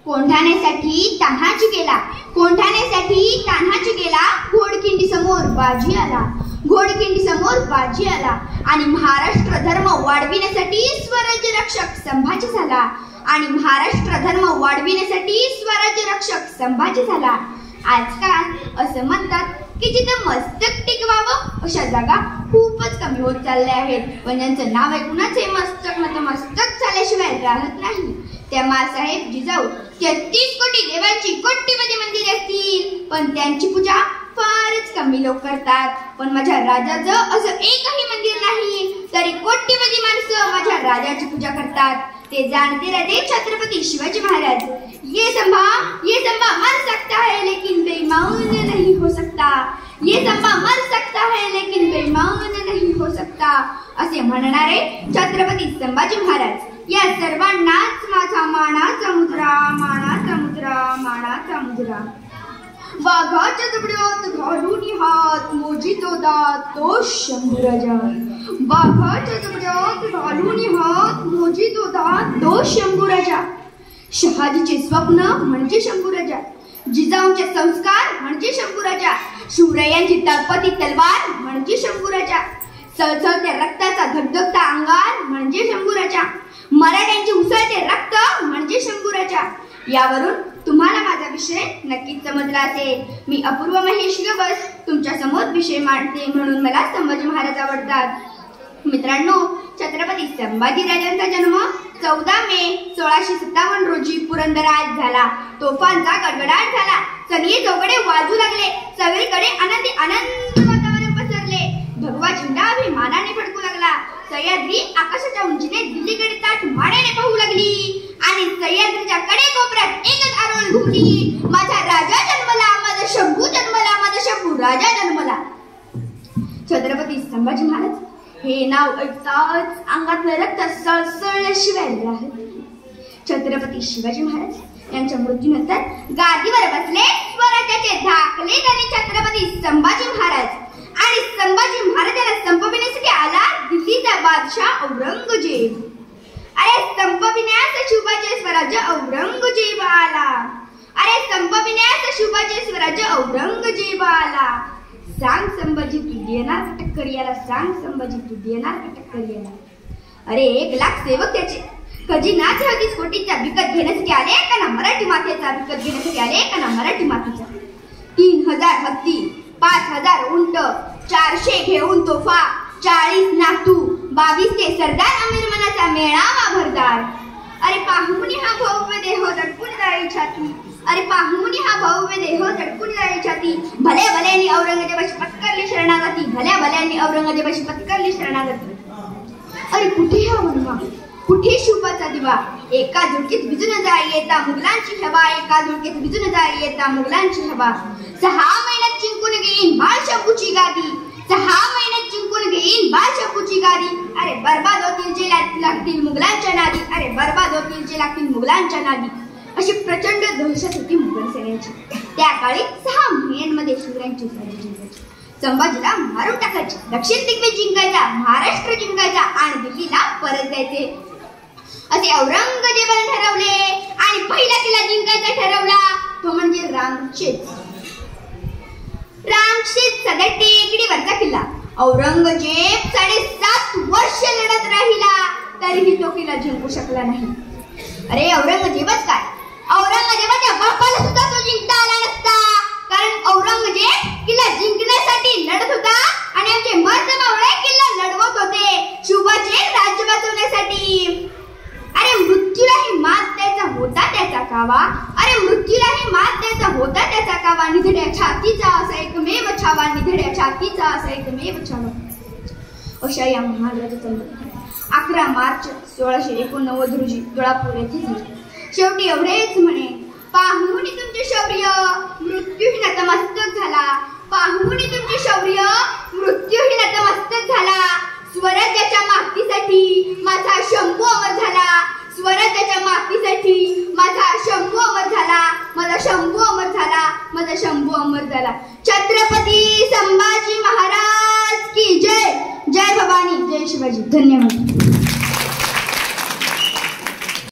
कोंढाण्यासाठी तान्हाची गेला, कोंढाण्यासाठी तान्हाची गेला, घोडखिंडी समोर बाजी आला, घोडखिंडी समोर बाजी आला आणि महाराष्ट्र धर्म वाढविण्यासाठी स्वराज्य रक्षक संभाजी झाला, आणि महाराष्ट्र धर्म वाढविण्यासाठी स्वराज्य रक्षक संभाजी झाला. आजकाल असं म्हणतात की जिथं मस्तक टिकवावं अशा जागा खूपच कमी होत चालल्या आहेत, पण ज्यांचं नाव ऐकूनच हे मस्तक नतमस्तक झाल्याशिवाय राहत नाही. त्या माँसाहेब जिजाऊ 33 कोटी देवांची कोट्यवधी मंदिरे असतील, पण त्यांची पूजा फारच कमी लोक करतात. पण माझ्या राजाचं असं एकही मंदिर नाही, तरी कोट्यवधी माणसं माझ्या राजाची पूजा करतात. ते जाणते राजे छत्रपती शिवाजी महाराज. ये संभा मर सकता है लेकिन बेईमान नहीं हो सकता, ये संभा मर सकता है लेकिन बेईमान नहीं हो सकता असे म्हणणारे छत्रपती संभाजी महाराज. या सर्वांनाच माझा मानाचा मुद्रा, मानाचा मुद्रा, मानाचा मुद्रा. वाघाच्या जबड्यात घालून हात मोजितो दात तो शंभूराजा, वाघाच्या जबड्यात घालून हात मोजितो दात तो शंभूराजा. शहाजीचे स्वप्न म्हणजे शंभूराजा, जिजाऊंचे संस्कार म्हणजे शंभूराजा, शिवरायांची तळपती तलवार म्हणजे शंभूराजा, सळसळत्या रक्ताचा धगधगता अंगार म्हणजे शंभूराजा, मराठ्यांचे उसळते रक्त म्हणजे शंभूराजा. यावरून तुम्हाला माझा विषय नक्कीच समजला असेल. मी अपूर्व महेश गवस तुमच्या समोर विषय मांडते, म्हणून मला संभाजी महाराज आवडतात. मित्रांनो, छत्रपती संभाजीराजांचा जन्म 14 मे 1657 रोजी पुरंदरात झाला. तोफांचा गडगडाट झाला, सनई चौकडे वाजू लागले, सगळीकडे आनंद वातावरण पसरले. भगवा झेंडा अभिमानाने फडकू लागला. सह्याद्री आकाशाच्या उंचीने दिल्लीकडे ताठ मानेने पाहू लागली आणि सह्याद्रीच्या कडेकोपऱ्यात एकच आरोळ घुमली. माझा राजा जन्मला, माझा शंभू जन्मला, माझा शंभू राजा जन्मला. छत्रपती संभाजी महाराज हे नाव ऐकताच अंगातलं रक्त सळसळल्याशिवाय राहत नाही. छत्रपती शिवाजी महाराज यांच्या मृत्यूनंतर गादीवर बसले स्वराज्याचे धाकले झाले छत्रपती संभाजी महाराज. आणि संभाजी महाराजांना संपविण्यासाठी आला दिल्लीचा बादशाह औरंगजेब. अरे संपविण्यास शिवाजी स्वराज्य औरंगजेब आला, अरे संपविण्यास शिवाजी स्वराज्य औरंगजेब आला. सांग संभाजी तू देणार का टक्कर याला, सांग संभाजी तू देणार का टक्कर याला. अरे 1 लाख सेवक त्याचे खजिना 33 कोटीचा विकत घेण्यासाठी आले का ना मराठी मातेचा विकत घेण्यासाठी आले का ना मराठी मातेचा. 3000 हत्ती, 5000 उंट, 400 घेऊन तोफा, 40 नातू, 22 ते सरदार अमीर मनाचा मेळावा भरदार. अरे पाहुणी हा भव्य देह दडपून जाई छाती, अरे पाहुणी हा भव्य देह दडपून जाई छाती. भल्या भल्यानी औरंगजेबाची पत्करली शरणागती, भल्या भल्यानी औरंगजेबाची पत्करली शरणागती. अरे कुठे हा वनवा, कुठे शिवबाचा दिवा, एका झुळकीत भिजून जाई येता मुघलांची हवा, एका झुळकीत भिजून जाई येता मुघलांची हवा. 6 महिन्यात जिंकून घेईन बाळ शंभूची गादी, 6 महिन्यात जिंकून घेईन बाळ शंभूची गादी. अरे बर्बाद होतील जे लागतील मुघलांच्या नादी, अरे बर्बाद होतील जे लागतील मुघलांच्या नादी. अशी प्रचंड दहशत होती मुघल सेनेची. त्या काळी 6 महिन्यांमध्ये शिवरायांची फौज जिंकायची, संभाजीला मारून टाकायची, दक्षिण दिग्गज जिंकायचा, महाराष्ट्र जिंकायचा आणि दिल्लीला परत जायचे असे औरंगजेबाने ठरवले. आणि पहिला किल्ला जिंकायचा ठरवला तो म्हणजे रामशेज. रामशेज सध्या टेकडीवरचा किल्ला. औरंगजेब 7.5 वर्ष लढत राहिला तरीही तो किल्ला जिंकू शकला नाही. अरे औरंगजेबच काय, औरंगजेबाच्या बापाला सुद्धा तो जिंकता आला नसता, कारण औरंगजेब किल्ला जिंकण्यासाठी लढत होता आणि आमचे मर्द मावळे किल्ला लढवत होते शिवबाचे राज्य वाचवण्यासाठी. अरे मृत्यूलाही मात द्यायचा होता त्याचा कावा, अरे मृत्यूलाही मात द्यायचा होता त्याचा कावा. निधड्या छातीचा असा एकमेव छावा, निधड्या छातीचा असा एकमेव छावा. अशा या महाराजाचा मृत्यू 11 मार्च 1689 रोजी तुळापूर येथे झाला. शेवटी एवढेच म्हणे, पाहुणी तुमचे शौर्य मृत्यूही नतमस्तक झाला, पाहुणी तुमचे शौर्य मृत्यूही नतमस्तक झाला. स्वराज्याच्या मागतीसाठी माझा शंभू अमर झाला, स्वराज्याच्या मागतीसाठी माझा शंभू अमर झाला, माझा शंभू अमर झाला, माझा शंभू अमर झाला. छत्रपती संभाजी महाराज की जय. जय भवानी, जय शिवाजी. धन्यवाद.